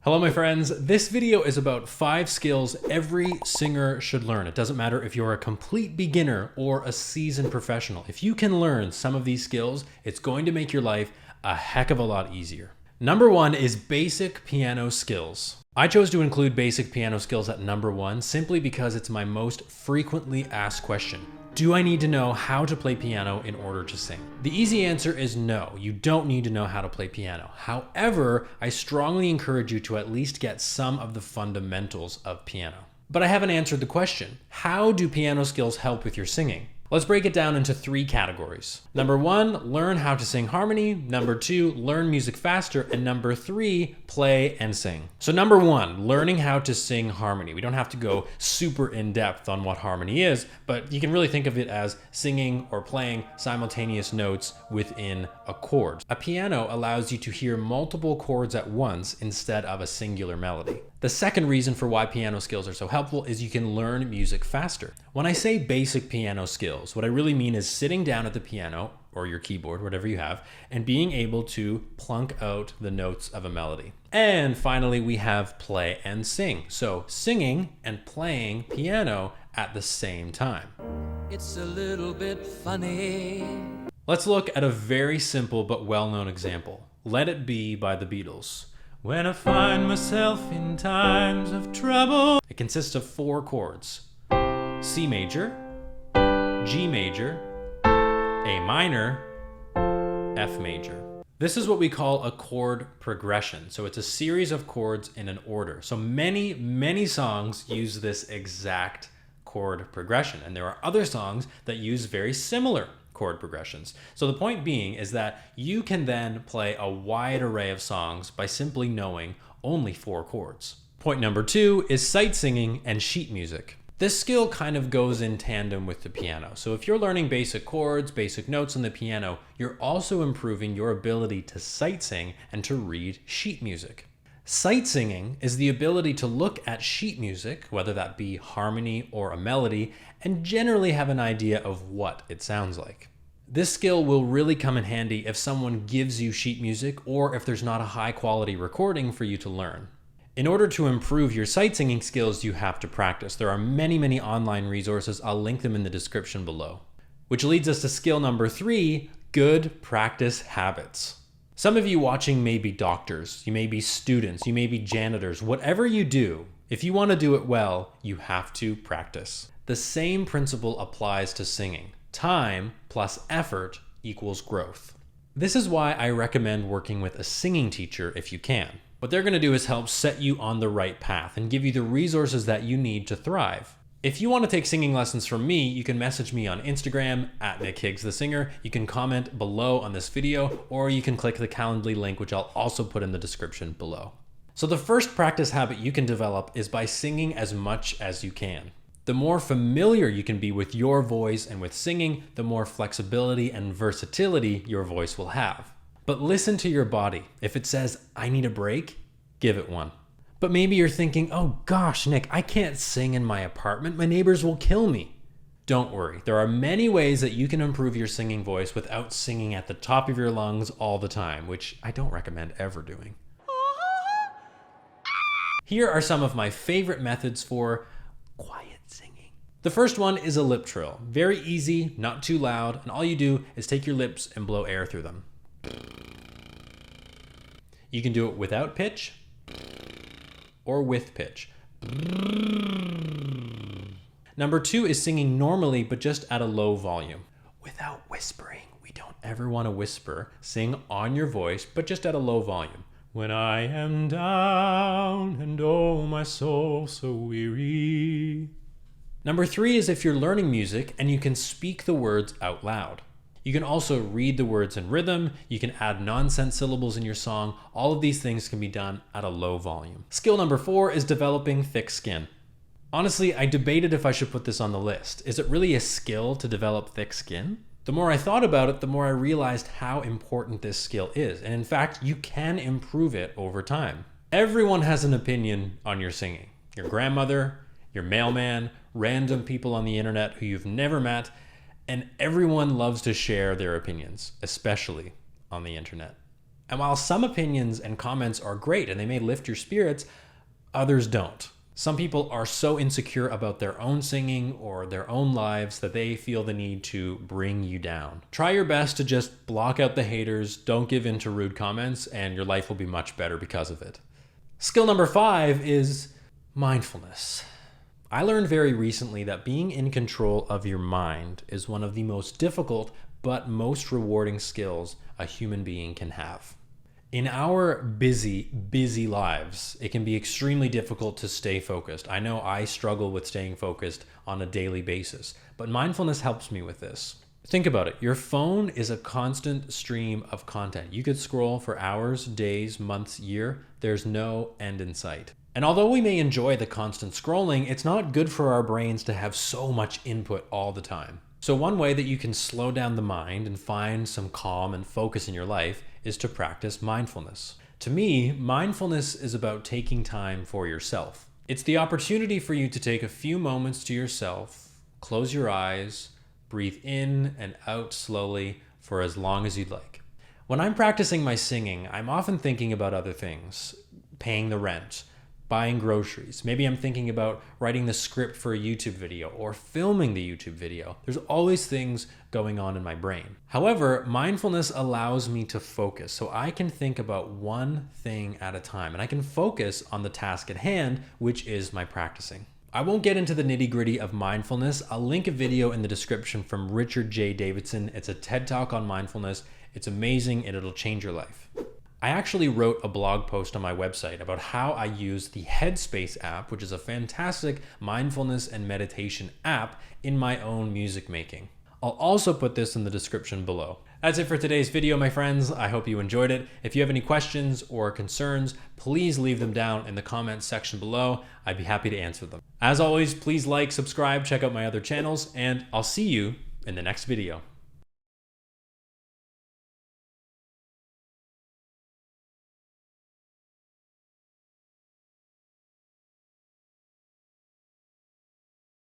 Hello my friends, this video is about 5 skills every singer should learn. It doesn't matter if you're a complete beginner or a seasoned professional. If you can learn some of these skills, it's going to make your life a heck of a lot easier. Number 1 is basic piano skills. I chose to include basic piano skills at number 1 simply because it's my most frequently asked question. Do I need to know how to play piano in order to sing? The easy answer is no, you don't need to know how to play piano. However, I strongly encourage you to at least get some of the fundamentals of piano. But I haven't answered the question. How do piano skills help with your singing? Let's break it down into 3 categories. Number 1, learn how to sing harmony. Number 2, learn music faster. And number 3, play and sing. So number 1, learning how to sing harmony. We don't have to go super in depth on what harmony is, but you can really think of it as singing or playing simultaneous notes within a chord. A piano allows you to hear multiple chords at once instead of a singular melody. The second reason for why piano skills are so helpful is you can learn music faster. When I say basic piano skills, what I really mean is sitting down at the piano or your keyboard, whatever you have, and being able to plunk out the notes of a melody. And finally, we have play and sing. So singing and playing piano at the same time. It's a little bit funny. Let's look at a very simple but well-known example. Let It Be by the Beatles. When I find myself in times of trouble. It consists of 4 chords. C major, G major, A minor, F major. This is what we call a chord progression. So it's a series of chords in an order. So many songs use this exact chord progression. And there are other songs that use very similar chord progressions. So the point being is that you can then play a wide array of songs by simply knowing only 4 chords. Point number 2 is sight singing and sheet music. This skill kind of goes in tandem with the piano. So if you're learning basic chords, basic notes on the piano, you're also improving your ability to sight sing and to read sheet music. Sight singing is the ability to look at sheet music, whether that be harmony or a melody, and generally have an idea of what it sounds like. This skill will really come in handy if someone gives you sheet music or if there's not a high quality recording for you to learn. In order to improve your sight singing skills, you have to practice. There are many online resources. I'll link them in the description below. Which leads us to skill number 3, good practice habits. Some of you watching may be doctors, you may be students, you may be janitors. Whatever you do, if you want to do it well, you have to practice. The same principle applies to singing. Time plus effort equals growth. This is why I recommend working with a singing teacher if you can. What they're going to do is help set you on the right path and give you the resources that you need to thrive. If you want to take singing lessons from me, you can message me on Instagram at Nick Higgs the Singer. You can comment below on this video, or you can click the Calendly link, which I'll also put in the description below. So the first practice habit you can develop is by singing as much as you can. The more familiar you can be with your voice and with singing, the more flexibility and versatility your voice will have. But listen to your body. If it says, I need a break, give it one. But maybe you're thinking, oh gosh, Nick, I can't sing in my apartment. My neighbors will kill me. Don't worry. There are many ways that you can improve your singing voice without singing at the top of your lungs all the time, which I don't recommend ever doing. Here are some of my favorite methods for quiet singing. The first one is a lip trill. Very easy, not too loud, and all you do is take your lips and blow air through them. You can do it without pitch or with pitch. Number 2 is singing normally, but just at a low volume. Without whispering. We don't ever want to whisper. Sing on your voice, but just at a low volume. When I am down and oh my soul so weary. Number 3 is if you're learning music and you can speak the words out loud. You can also read the words in rhythm, you can add nonsense syllables in your song. All of these things can be done at a low volume. Skill number 4 is developing thick skin. Honestly, I debated if I should put this on the list. Is it really a skill to develop thick skin? The more I thought about it, the more I realized how important this skill is. And in fact, you can improve it over time. Everyone has an opinion on your singing. Your grandmother, your mailman, random people on the internet who you've never met, and everyone loves to share their opinions, especially on the internet. And while some opinions and comments are great and they may lift your spirits, others don't. Some people are so insecure about their own singing or their own lives that they feel the need to bring you down. Try your best to just block out the haters, don't give in to rude comments, and your life will be much better because of it. Skill number 5 is mindfulness. I learned very recently that being in control of your mind is one of the most difficult but most rewarding skills a human being can have. In our busy lives, it can be extremely difficult to stay focused. I know I struggle with staying focused on a daily basis, but mindfulness helps me with this. Think about it. Your phone is a constant stream of content. You could scroll for hours, days, months, year. There's no end in sight. And although we may enjoy the constant scrolling, it's not good for our brains to have so much input all the time. So one way that you can slow down the mind and find some calm and focus in your life is to practice mindfulness. To me, mindfulness is about taking time for yourself. It's the opportunity for you to take a few moments to yourself, close your eyes, breathe in and out slowly for as long as you'd like. When I'm practicing my singing, I'm often thinking about other things, paying the rent, buying groceries. Maybe I'm thinking about writing the script for a YouTube video or filming the YouTube video. There's always things going on in my brain. However, mindfulness allows me to focus, so I can think about one thing at a time, and I can focus on the task at hand, which is my practicing. I won't get into the nitty-gritty of mindfulness. I'll link a video in the description from Richard J. Davidson. It's a TED Talk on mindfulness. It's amazing and it'll change your life. I actually wrote a blog post on my website about how I use the Headspace app, which is a fantastic mindfulness and meditation app, in my own music making. I'll also put this in the description below. That's it for today's video, my friends. I hope you enjoyed it. If you have any questions or concerns, please leave them down in the comments section below. I'd be happy to answer them. As always, please like, subscribe, check out my other channels, and I'll see you in the next video.